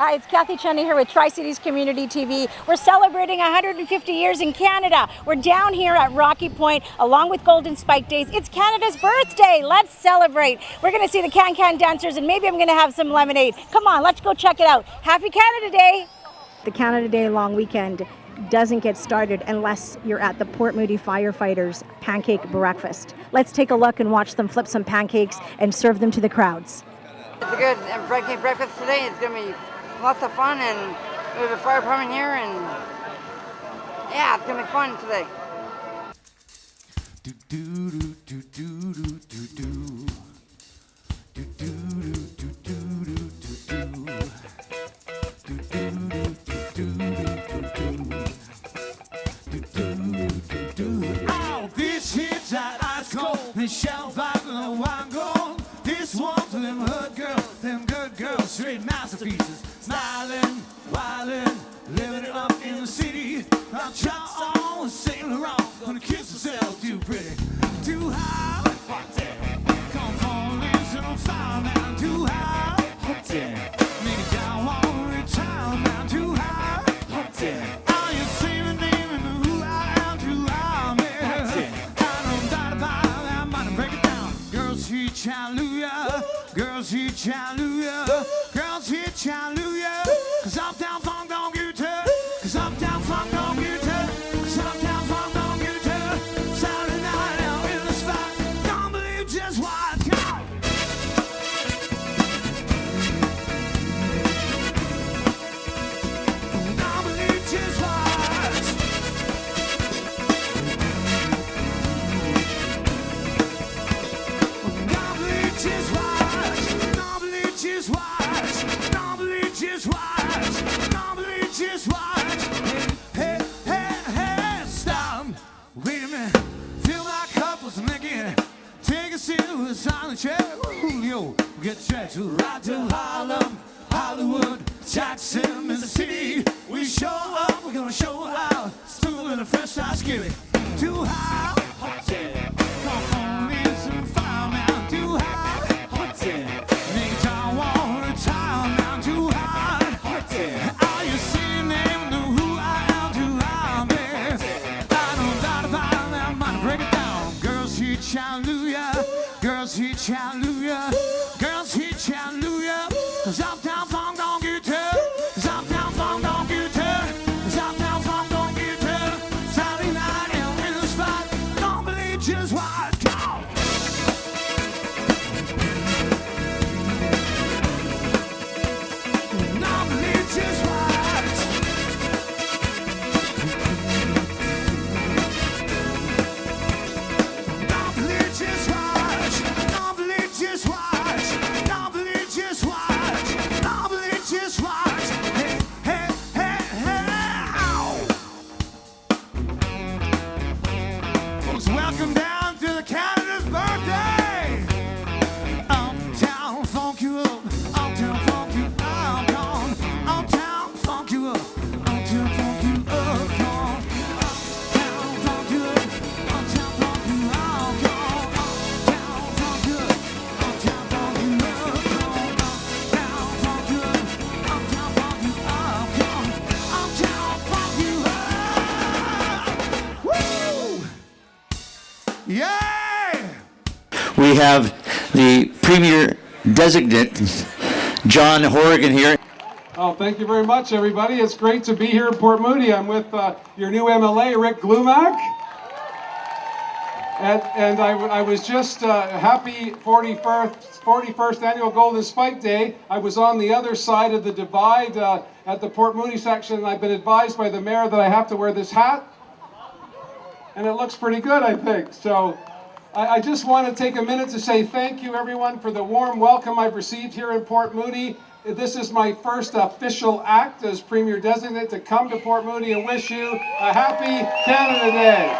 Hi, it's Kathy Cheney here with Tri-Cities Community TV. We're celebrating 150 years in Canada. We're down here at Rocky Point along with Golden Spike Days. It's Canada's birthday. Let's celebrate. We're going to see the can-can dancers and maybe I'm going to have some lemonade. Come on, let's go check it out. Happy Canada Day. The Canada Day long weekend doesn't get started unless you're at the Port Moody Firefighters Pancake Breakfast. Let's take a look and watch them flip some pancakes and serve them to the crowds. It's a good pancake breakfast today. It's going to be lots of fun, and there's a fire department here, and yeah, it's going to be fun today. Oh, this hits that ice cold, this shell vibe and the wine gold. This one's for them hood girls, them good girls, straight masterpieces. Smiling, wildin', living it up in the city. I'll try on with Saint Laurent, gonna kiss herself too pretty. Too high, hot damn. Come falling, so I'm fine now. Too high, hot damn. Make it down, wanna retire now. Too high, hot damn. Are you saying the name and who I am? Too high, man. I don't doubt about that, I'm gonna break it down. Girls hit hallelujah, girls hit hallelujah, girls hit hallelujah. Cause Uptown Funk don't get her, cause Uptown Funk don't get her, cause Uptown Funk don't get her. Saturday night out in the spot, don't believe just what I got. Don't believe just what. Don't believe just what. Don't believe just what. Don't believe just what. Don't believe just what. Hey, hey, hey, stop. Wait a minute. Fill my cup with some Mickey. Take a sip with a silent chair. Julio, get the track to ride to Harlem, Hollywood, Jackson, Mississippi. We show up, we're gonna show out. Smooth and a fresh style skillet. Too high, hot damn. Come on in some fire now. Too high, hot damn. Nigga, I wanna retire now. Too high, hot damn. Are you seeing them? Know who I am? Too high, man. I don't doubt about it, I'm gonna break it down. Girls hit hallelujah, girls hit hallelujah, girls hit hallelujah. Cause Uptown Funk don't get her, cause Uptown Funk don't get her, cause Uptown Funk don't get her. Saturday night out in the spot, don't believe just what I got. Don't believe just what. Don't believe just what. Don't believe just what. Don't believe just what. Don't believe just what. Hey, hey, hey, hey, ow. Folks, welcome down to the Canada's birthday. Uptown funk you up. Uptown funk you up. Come. Uptown funk you up. Uptown funk you up. Come. Uptown funk you up. Uptown funk you up. Come. Uptown funk you up. Uptown funk you up. Come. Uptown funk you up. Uptown funk you up. Come. Uptown funk you up. Woo! Yeah! We have the Premier Designate, John Horgan here. Oh, thank you very much, everybody. It's great to be here in Port Moody. I'm with your new MLA, Rick Glumac. And I was just happy 41st Annual Golden Spike Day. I was on the other side of the divide at the Port Moody section, and I've been advised by the mayor that I have to wear this hat. And it looks pretty good, I think. So I just want to take a minute to say thank you, everyone, for the warm welcome I've received here in Port Moody. This is my first official act as Premier Designate to come to Port Moody and wish you a happy Canada Day.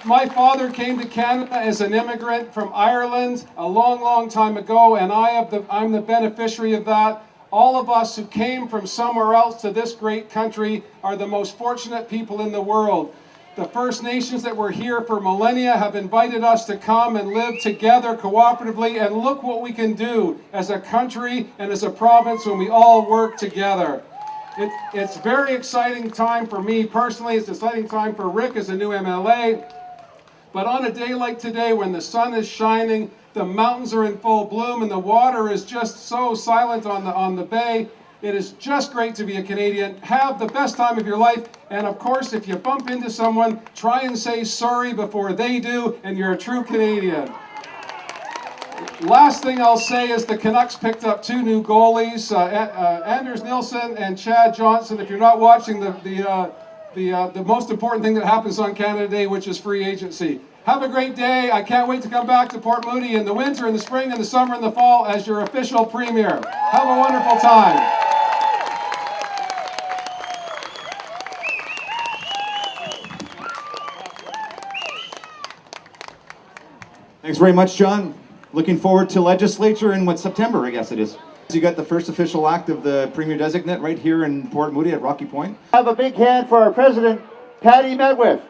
My father came to Canada as an immigrant from Ireland a long, long time ago, and I'm the beneficiary of that. All of us who came from somewhere else to this great country are the most fortunate people in the world. The First Nations that were here for millennia have invited us to come and live together cooperatively, and look what we can do as a country and as a province when we all work together. It's a very exciting time for me personally. It's an exciting time for Rick as a new MLA. But on a day like today, when the sun is shining, the mountains are in full bloom, and the water is just so silent on the bay, it is just great to be a Canadian. Have the best time of your life. And of course, if you bump into someone, try and say sorry before they do, and you're a true Canadian. Last thing I'll say is the Canucks picked up 2 new goalies, Anders Nilsson and Chad Johnson. If you're not watching the most important thing that happens on Canada Day, which is free agency. Have a great day. I can't wait to come back to Port Moody in the winter, in the spring, in the summer, and the fall as your official premier. Have a wonderful time. Thanks very much, John. Looking forward to legislature in September, I guess it is. You got the first official act of the Premier Designate right here in Port Moody at Rocky Point. Have a big hand for our President, Patty Medwiff.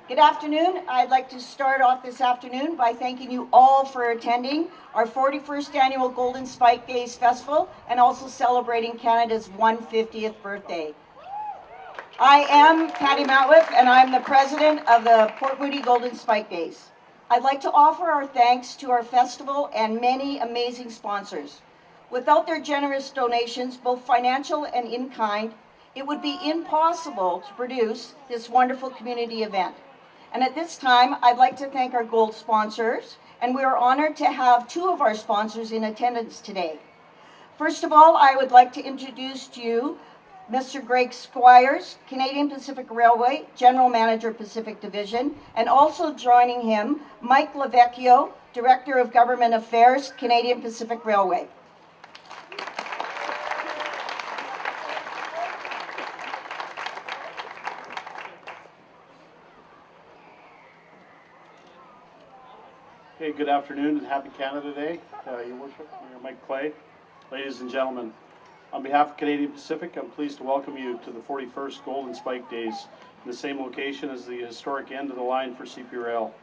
Good afternoon. I'd like to start off this afternoon by thanking you all for attending our 41st annual Golden Spike Days Festival and also celebrating Canada's 150th birthday. I am Patty Matwiff, and I'm the president of the Port Moody Golden Spike Days. I'd like to offer our thanks to our festival and many amazing sponsors. Without their generous donations, both financial and in kind, it would be impossible to produce this wonderful community event. And at this time, I'd like to thank our gold sponsors, and we are honored to have 2 of our sponsors in attendance today. First of all, I would like to introduce to you Mr. Greg Squires, Canadian Pacific Railway, General Manager, Pacific Division, and also joining him, Mike Lavecchio, Director of Government Affairs, Canadian Pacific Railway. Okay, good afternoon and happy Canada Day, Your Worship, Mayor Mike Clay, ladies and gentlemen. On behalf of Canadian Pacific, I'm pleased to welcome you to the 41st Golden Spike Days in the same location as the historic end of the line for CP Rail.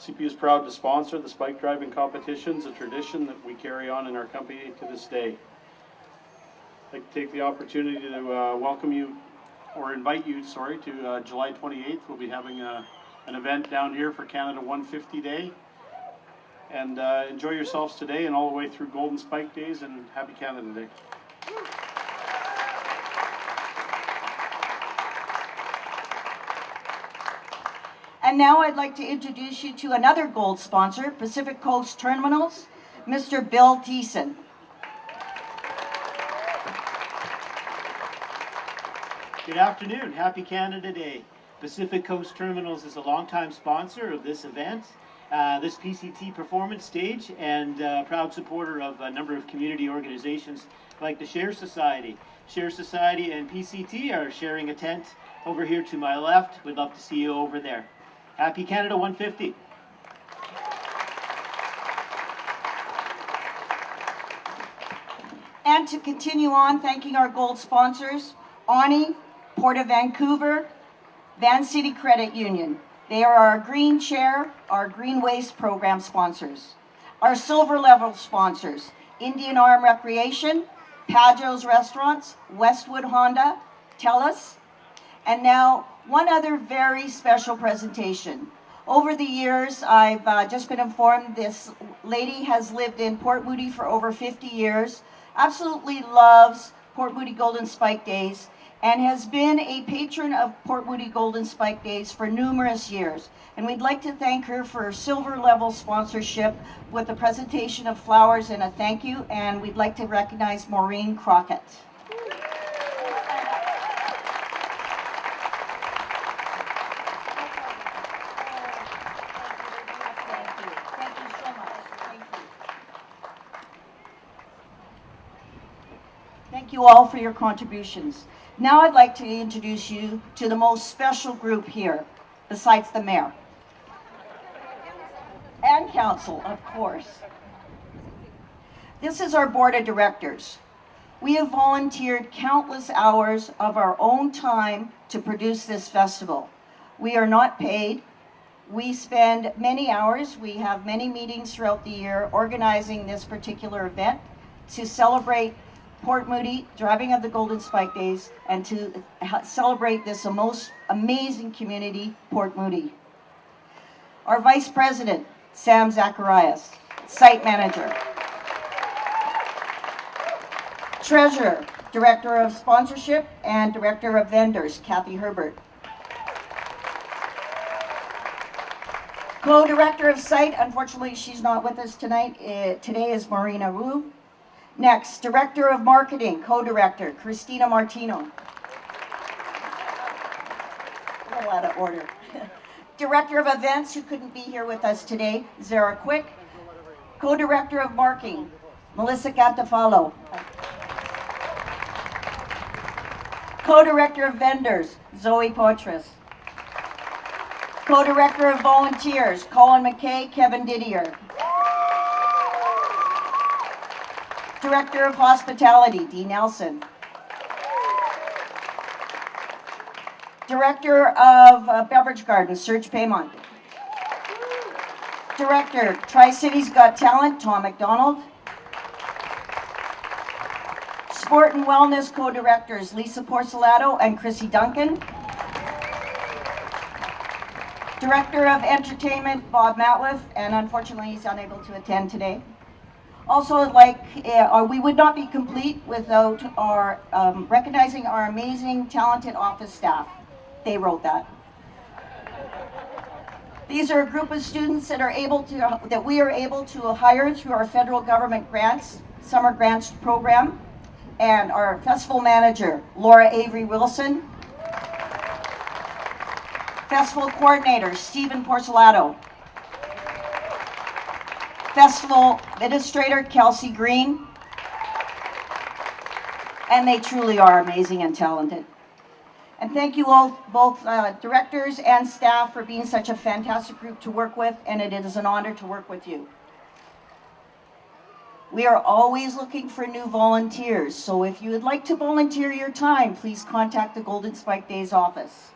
CP is proud to sponsor the spike driving competitions, a tradition that we carry on in our company to this day. I'd like to take the opportunity to welcome you, or invite you, sorry, to July 28th. We'll be having an event down here for Canada 150 Day. And enjoy yourselves today and all the way through Golden Spike Days, and happy Canada Day. And now I'd like to introduce you to another gold sponsor, Pacific Coast Terminals, Mr. Bill Thiessen. Good afternoon. Happy Canada Day. Pacific Coast Terminals is a longtime sponsor of this event, this PCT performance stage, and proud supporter of a number of community organizations like the Share Society. Share Society and PCT are sharing a tent over here to my left. We'd love to see you over there. Happy Canada 150. And to continue on, thanking our gold sponsors, Ani, Port of Vancouver, Van City Credit Union. They are our Green Chair, our Green Waste Program sponsors. Our silver level sponsors, Indian Arm Recreation, Pajo's Restaurants, Westwood Honda, TELUS, and now one other very special presentation. Over the years, I've just been informed this lady has lived in Port Moody for over 50 years, absolutely loves Port Moody Golden Spike Days, and has been a patron of Port Moody Golden Spike Days for numerous years. And we'd like to thank her for her silver level sponsorship with a presentation of flowers and a thank you, and we'd like to recognize Maureen Crockett. Thank you all for your contributions. Now I'd like to introduce you to the most special group here, besides the mayor. And council, of course. This is our board of directors. We have volunteered countless hours of our own time to produce this festival. We are not paid. We spend many hours, we have many meetings throughout the year organizing this particular event to celebrate Port Moody, driving of the Golden Spike Days, and to celebrate this most amazing community, Port Moody. Our Vice President, Sam Zacharias, Site Manager. Treasurer, Director of Sponsorship, and Director of Vendors, Kathy Herbert. Co-Director of Site, unfortunately she's not with us tonight. Today is Marina Wu. Next, Director of Marketing, Co-Director, Christina Martino. A little out of order. Director of Events, who couldn't be here with us today, Zara Quick. Co-Director of Marketing, Melissa Cantafalo. Co-Director of Vendors, Zoe Poitras. Co-Director of Volunteers, Colin McKay, Kevin Didier. Director of Hospitality, Dee Nelson. Director of Beverage Garden, Serge Paymont. Director, Tri-Cities Got Talent, Tom McDonald. Sport and Wellness Co-Directors, Lisa Porcelato and Chrissy Duncan. Director of Entertainment, Bob Matliff, and unfortunately he's unable to attend today. Also, we would not be complete without our recognizing our amazing, talented office staff. They wrote that. These are a group of students that we are able to hire through our federal government grants, summer grants program, and our festival manager, Laura Avery Wilson. Festival coordinator, Stephen Porcelato. Festival administrator, Kelsey Green. And they truly are amazing and talented. And thank you all, both directors and staff, for being such a fantastic group to work with, and it is an honor to work with you. We are always looking for new volunteers, so if you would like to volunteer your time, please contact the Golden Spike Days office.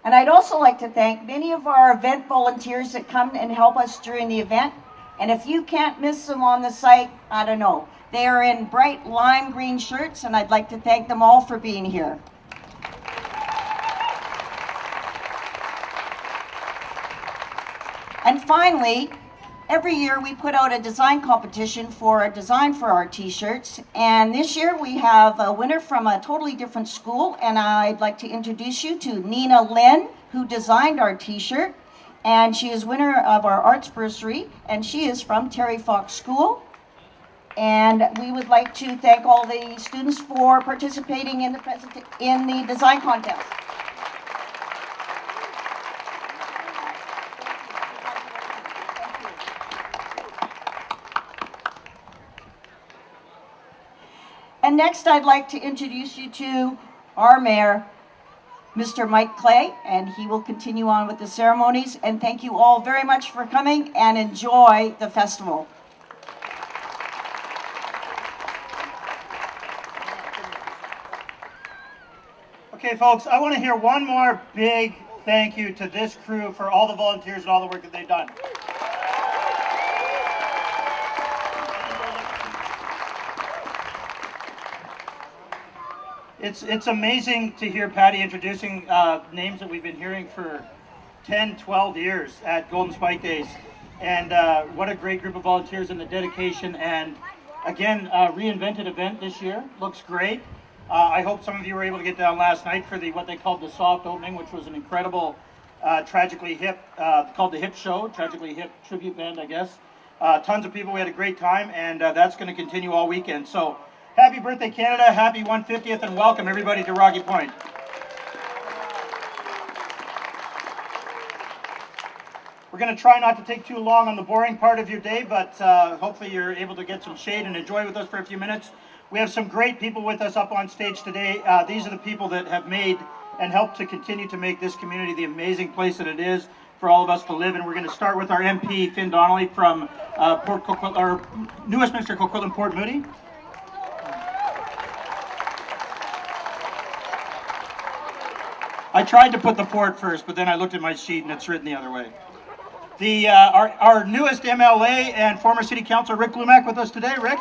And I'd also like to thank many of our event volunteers that come and help us during the event. And if you can't miss them on the site, I don't know. They are in bright lime green shirts, and I'd like to thank them all for being here. And finally, every year we put out a design competition for a design for our t-shirts, and this year we have a winner from a totally different school, and I'd like to introduce you to Nina Lynn, who designed our t-shirt, and she is winner of our arts bursary, and she is from Terry Fox School. And we would like to thank all the students for participating in the design contest. And next, I'd like to introduce you to our mayor, Mr. Mike Clay, and he will continue on with the ceremonies. And thank you all very much for coming, and enjoy the festival. Okay, folks, I want to hear one more big thank you to this crew for all the volunteers and all the work that they've done. It's amazing to hear Patty introducing names that we've been hearing for 10, 12 years at Golden Spike Days. And what a great group of volunteers, and the dedication. And again, reinvented event this year. Looks great. I hope some of you were able to get down last night for what they called the soft opening, which was an incredible, Tragically Hip, called the Hip Show, Tragically Hip tribute band, I guess. Tons of people, we had a great time, and that's going to continue all weekend. So happy birthday, Canada, happy 150th, and welcome everybody to Rocky Point. We're going to try not to take too long on the boring part of your day, but hopefully you're able to get some shade and enjoy with us for a few minutes. We have some great people with us up on stage today. These are the people that have made and helped to continue to make this community the amazing place that it is for all of us to live. And we're going to start with our MP, Finn Donnelly, from New Westminster, Coquitlam, Port Moody. I tried to put the port first, but then I looked at my sheet and it's written the other way. Our newest MLA and former City Councilor Rick Lumac with us today. Rick?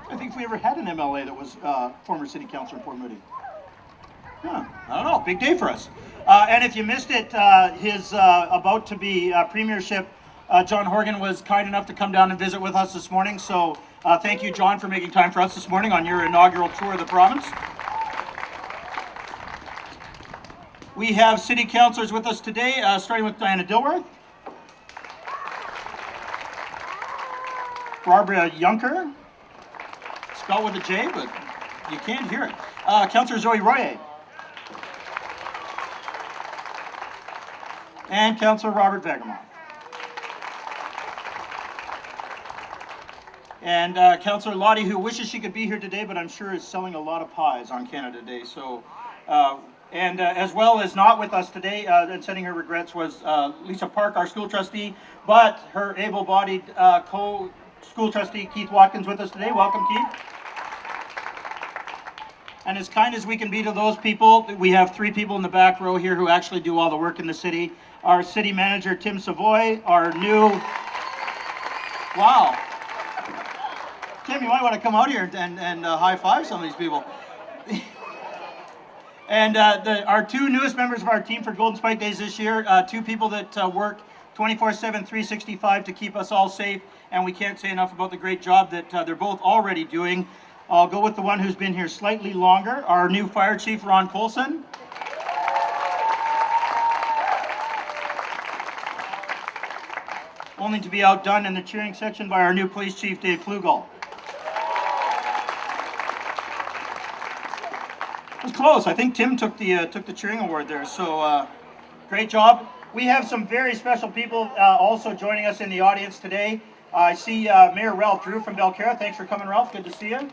I think if we ever had an MLA that was former City Councilor in Port Moody. Huh, I don't know, big day for us. And if you missed it, his about to be premiership, John Horgan was kind enough to come down and visit with us this morning. So thank you, John, for making time for us this morning on your inaugural tour of the province. We have city councillors with us today, starting with Diana Dilworth, Barbara Junker, spelled with a J, but you can't hear it. Councillor Zoe Royer, and Councillor Robert Vegemoff. And Councillor Lottie, who wishes she could be here today, but I'm sure is selling a lot of pies on Canada Day. So, and as well as not with us today, and sending her regrets, was Lisa Park, our school trustee, but her able-bodied co-school trustee, Keith Watkins, with us today. Welcome, Keith. And as kind as we can be to those people, we have 3 people in the back row here who actually do all the work in the city. Our city manager, Tim Savoy, our new, wow. Tim, you might want to come out here and high-five some of these people. And our 2 newest members of our team for Golden Spike Days this year, 2 people that work 24/7, 365 to keep us all safe, and we can't say enough about the great job that they're both already doing. I'll go with the one who's been here slightly longer, our new fire chief, Ron Colson. Only to be outdone in the cheering section by our new police chief, Dave Flugall. It was close. I think Tim took the cheering award there. So great job. We have some very special people also joining us in the audience today. I see Mayor Ralph Drew from Belcarra. Thanks for coming, Ralph. Good to see you.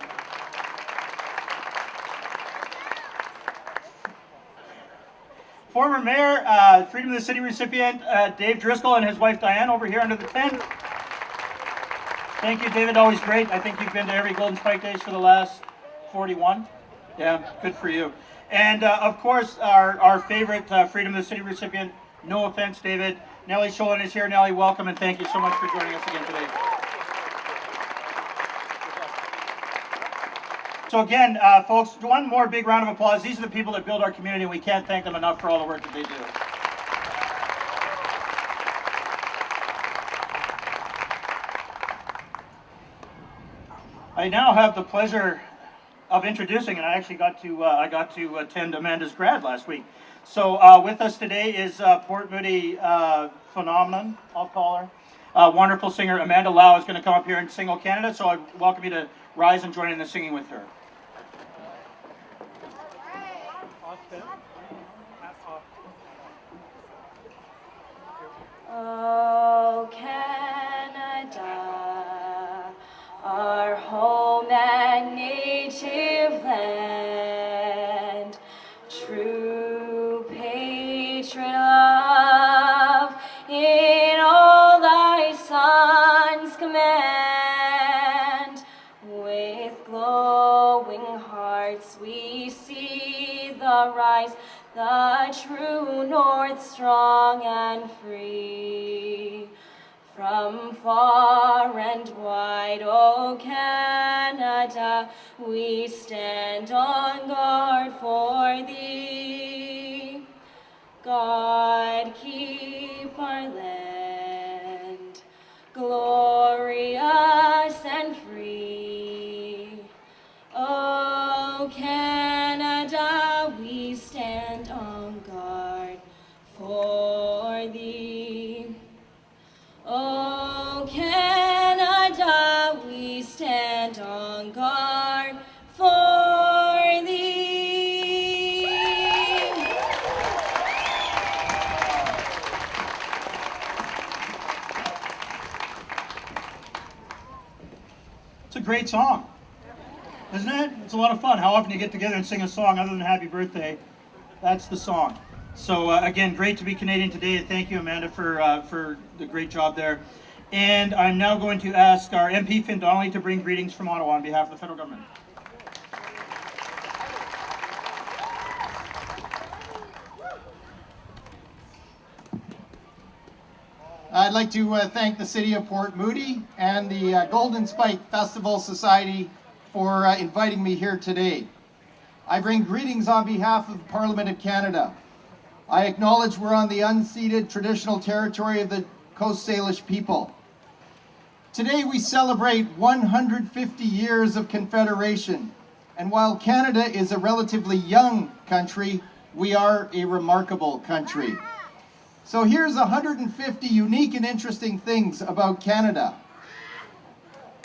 Former Mayor, Freedom of the City recipient, Dave Driscoll, and his wife Diane over here under the tent. Thank you, David. Always great. I think you've been to every Golden Spike Days for the last 41. Yeah, good for you. And of course, our favorite Freedom of the City recipient, no offense, David, Nellie Sholin is here. Nellie, welcome, and thank you so much for joining us again today. So again, folks, one more big round of applause. These are the people that build our community, and we can't thank them enough for all the work that they do. I now have the pleasure of introducing, and I actually got to attend Amanda's grad last week. So with us today is Port Moody phenomenon, I'll call her. Wonderful singer Amanda Lau is going to come up here and sing "O Canada," so I welcome you to rise and join in the singing with her. Oh, Canada, our home and native land, true patriot love in all thy sons command. With glowing hearts we see the rise, the true north strong and free. From far and wide, O Canada, we stand on guard for thee. God keep our land glorious and free. O Canada, we stand on guard for thee. O Canada, we stand on guard for thee. It's a great song, isn't it? It's a lot of fun. How often you get together and sing a song other than Happy Birthday? That's the song. So again, great to be Canadian today. Thank you, Amanda, for the great job there. And I'm now going to ask our MP Finn Donnelly to bring greetings from Ottawa on behalf of the federal government. I'd like to thank the City of Port Moody and the Golden Spike Festival Society for inviting me here today. I bring greetings on behalf of the Parliament of Canada. I acknowledge we're on the unceded traditional territory of the Coast Salish people. Today we celebrate 150 years of Confederation, and while Canada is a relatively young country, we are a remarkable country. So here's 150 unique and interesting things about Canada.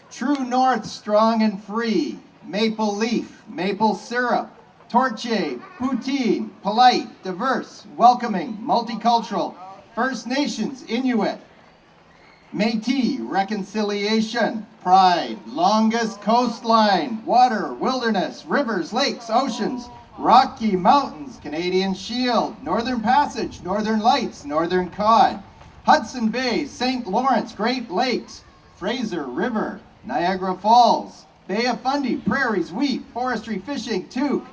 True North, strong and free. Maple leaf, maple syrup. Torche, poutine, polite, diverse, welcoming, multicultural. First Nations, Inuit. Métis, reconciliation, pride. Longest coastline, water, wilderness, rivers, lakes, oceans. Rocky Mountains, Canadian Shield, Northern Passage, Northern Lights, Northern Cod, Hudson Bay, St. Lawrence, Great Lakes, Fraser River, Niagara Falls, Bay of Fundy, prairies, wheat, forestry, fishing, Tuque,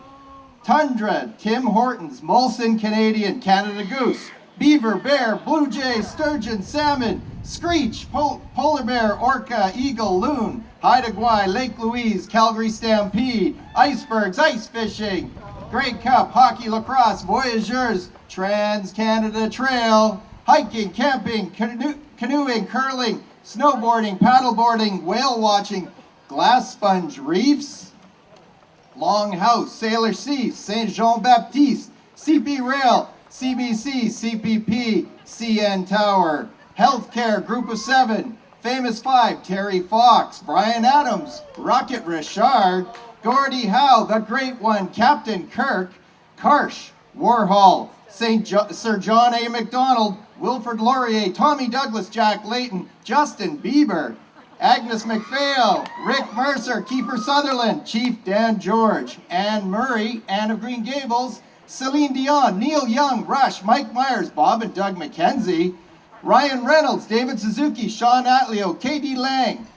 Tundra, Tim Hortons, Molson Canadian, Canada Goose, beaver, bear, blue jay, sturgeon, salmon, screech, polar bear, orca, eagle, loon, Haida Gwaii, Lake Louise, Calgary Stampede, icebergs, ice fishing, Grey Cup, hockey, lacrosse, voyageurs, Trans-Canada Trail, hiking, camping, canoeing, curling, snowboarding, paddleboarding, whale watching, glass sponge reefs, Longhouse, Sailor Sea, Saint Jean-Baptiste, CP Rail, CBC, CPP, CN Tower, Healthcare, Group of Seven, Famous Five, Terry Fox, Brian Adams, Rocket Richard, Gordie Howe, The Great One, Captain Kirk, Karsh, Warhol, Sir John A. Macdonald, Wilfrid Laurier, Tommy Douglas, Jack Layton, Justin Bieber, Agnes MacPhail, Rick Mercer, Kiefer Sutherland, Chief Dan George, Anne Murray, Anne of Green Gables, Celine Dion, Neil Young, Rush, Mike Myers, Bob and Doug McKenzie, Ryan Reynolds, David Suzuki, Sean Atleo, K.D. Lang,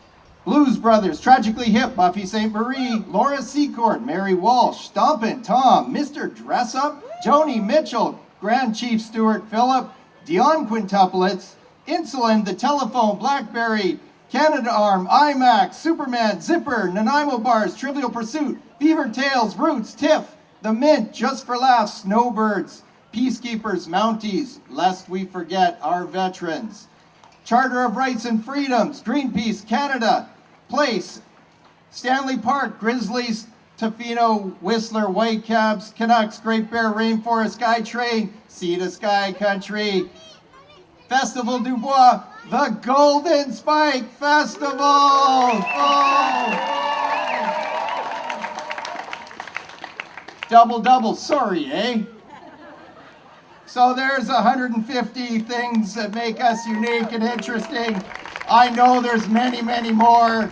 Blues Brothers, Tragically Hip, Buffy St. Marie, Laura Secord, Mary Walsh, Stompin' Tom, Mr. Dressup, Joni Mitchell, Grand Chief Stuart Phillip, Dion Quintuplets, Insulin, The Telephone, Blackberry, Canada Arm, IMAX, Superman, Zipper, Nanaimo Bars, Trivial Pursuit, Beaver Tails, Roots, Tiff, The Mint, Just for Laughs, Snowbirds, Peacekeepers, Mounties, lest we forget our veterans. Charter of Rights and Freedoms, Greenpeace, Canada, Place, Stanley Park, Grizzlies, Tofino, Whistler, Whitecaps, Canucks, Great Bear Rainforest, SkyTrain, Sea to Sky Country, Festival du Bois, the Golden Spike Festival! Oh! Double, sorry, eh? So there's 150 things that make us unique and interesting. I know there's many, many more.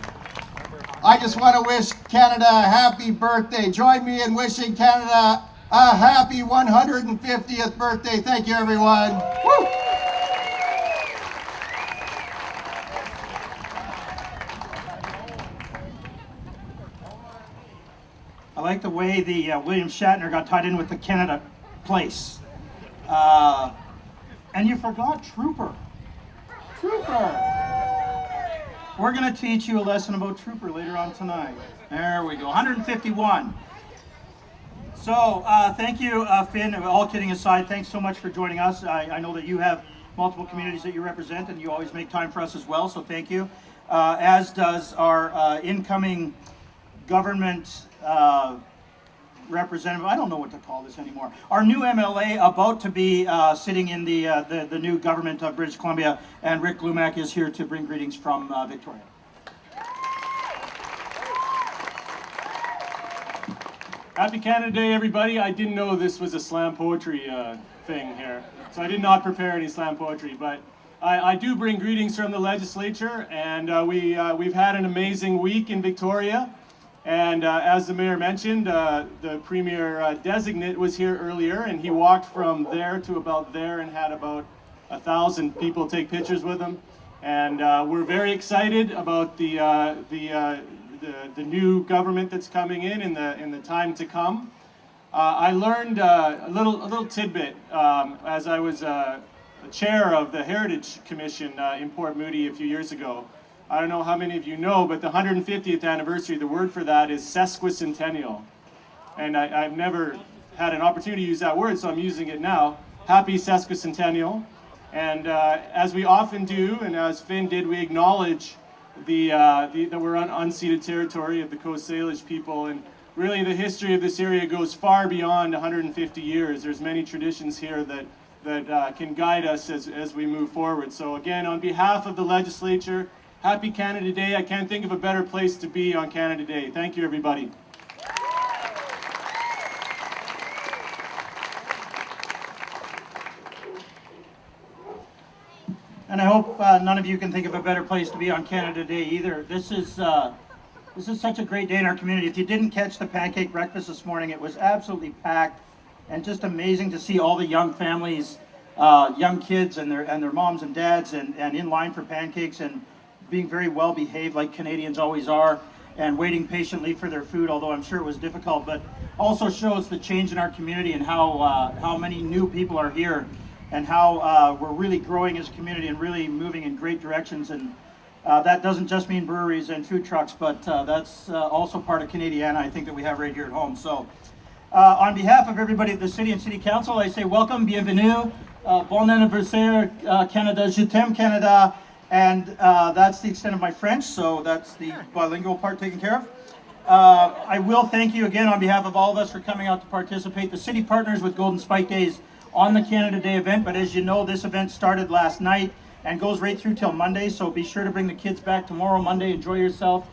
I just want to wish Canada a happy birthday. Join me in wishing Canada a happy 150th birthday. Thank you, everyone. Woo! I like the way the William Shatner got tied in with the Canada Place. And you forgot Trooper. We're going to teach you a lesson about Trooper later on tonight. There we go, 151. So thank you, Finn. All kidding aside, thanks so much for joining us. I know that you have multiple communities that you represent, and you always make time for us as well, so thank you. As does our incoming government representative, I don't know what to call this anymore. Our new MLA about to be sitting in the new government of British Columbia, and Rick Glumac is here to bring greetings from Victoria. Happy Canada Day, everybody. I didn't know this was a slam poetry thing here, so I did not prepare any slam poetry, but I do bring greetings from the legislature, and we've had an amazing week in Victoria. And as the mayor mentioned, the premier designate was here earlier, and he walked from there to about there and had about 1,000 people take pictures with him. And we're very excited about the new government that's coming in the time to come. I learned a little tidbit as I was chair of the Heritage Commission in Port Moody a few years ago. I don't know how many of you know, but the 150th anniversary, the word for that is sesquicentennial. And I've never had an opportunity to use that word, so I'm using it now. Happy sesquicentennial. And as we often do, and as Finn did, we acknowledge that we're on unceded territory of the Coast Salish people. And really the history of this area goes far beyond 150 years. There's many traditions here that can guide us as we move forward. So again, on behalf of the legislature, happy Canada Day. I can't think of a better place to be on Canada Day. Thank you, everybody. And I hope none of you can think of a better place to be on Canada Day either. This is such a great day in our community. If you didn't catch the pancake breakfast this morning, it was absolutely packed and just amazing to see all the young families, young kids and their moms and dads and in line for pancakes and being very well behaved like Canadians always are and waiting patiently for their food, although I'm sure it was difficult, but also shows the change in our community and how many new people are here and how we're really growing as a community and really moving in great directions. And that doesn't just mean breweries and food trucks, but that's also part of Canadiana, I think, that we have right here at home. So on behalf of everybody at the City and City Council, I say welcome, bienvenue, bon anniversaire, Canada, je t'aime Canada, and that's the extent of my French, so that's the bilingual part taken care of. I will thank you again on behalf of all of us for coming out to participate. The city partners with Golden Spike Days on the Canada Day event, but as you know, this event started last night and goes right through till Monday, so be sure to bring the kids back tomorrow, Monday, enjoy yourself.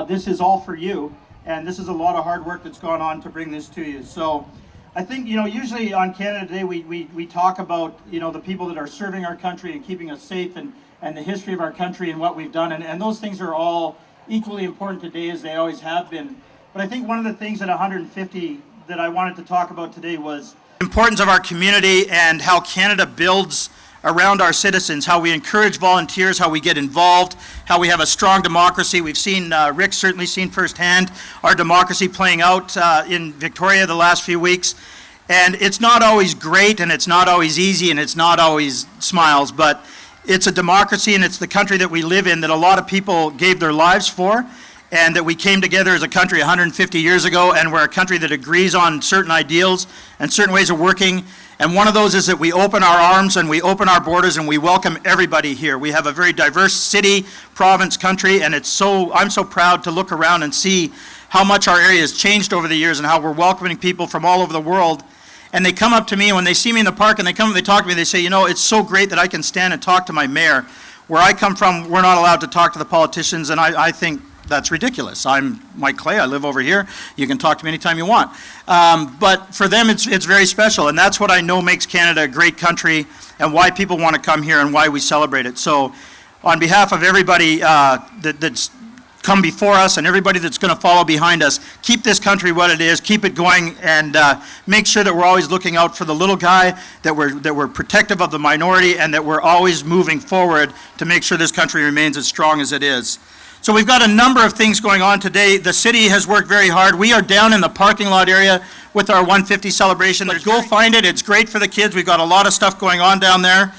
This is all for you, and this is a lot of hard work that's gone on to bring this to you. So I think, usually on Canada Day, we talk about, the people that are serving our country and keeping us safe and the history of our country and what we've done, and those things are all equally important today as they always have been. But I think one of the things at 150 that I wanted to talk about today was the importance of our community and how Canada builds around our citizens, how we encourage volunteers, how we get involved, how we have a strong democracy. We've seen, Rick's certainly seen firsthand our democracy playing out in Victoria the last few weeks. And it's not always great, and it's not always easy, and it's not always smiles, but it's a democracy, and it's the country that we live in that a lot of people gave their lives for, and that we came together as a country 150 years ago, and we're a country that agrees on certain ideals and certain ways of working. And one of those is that we open our arms and we open our borders and we welcome everybody here. We have a very diverse city, province, country, and I'm so proud to look around and see how much our area has changed over the years and how we're welcoming people from all over the world. And they come up to me when they see me in the park and they talk to me, they say, it's so great that I can stand and talk to my mayor. Where I come from, we're not allowed to talk to the politicians, and I think that's ridiculous. I'm Mike Clay, I live over here. You can talk to me anytime you want. But for them, it's very special, and that's what I know makes Canada a great country and why people want to come here and why we celebrate it. So on behalf of everybody that's come before us and everybody that's going to follow behind us, keep this country what it is, keep it going, and make sure that we're always looking out for the little guy, that we're protective of the minority, and that we're always moving forward to make sure this country remains as strong as it is. So we've got a number of things going on today. The city has worked very hard. We are down in the parking lot area with our 150 celebration. Go find it. It's great for the kids. We've got a lot of stuff going on down there.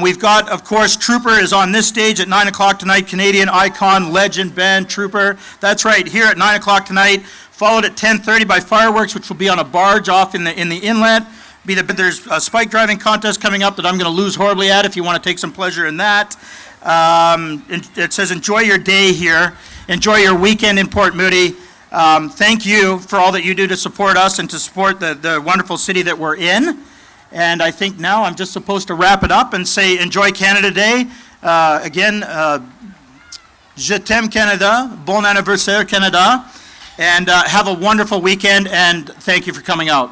We've got, of course, Trooper is on this stage at 9 o'clock tonight. Canadian icon, legend, band, Trooper. That's right, here at 9 o'clock tonight. Followed at 10:30 by fireworks, which will be on a barge off in the inlet. There's a spike driving contest coming up that I'm going to lose horribly at if you want to take some pleasure in that. It says enjoy your day here. Enjoy your weekend in Port Moody. Thank you for all that you do to support us and to support the wonderful city that we're in. And I think now I'm just supposed to wrap it up and say enjoy Canada Day. Again, je t'aime Canada, bon anniversaire Canada, and have a wonderful weekend, and thank you for coming out.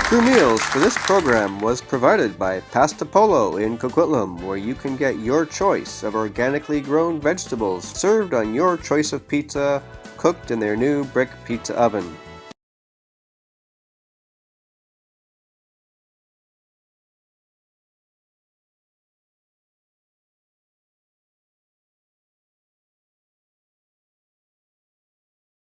Crew Meals for this program was provided by Pasta Polo in Coquitlam, where you can get your choice of organically grown vegetables served on your choice of pizza, cooked in their new brick pizza oven.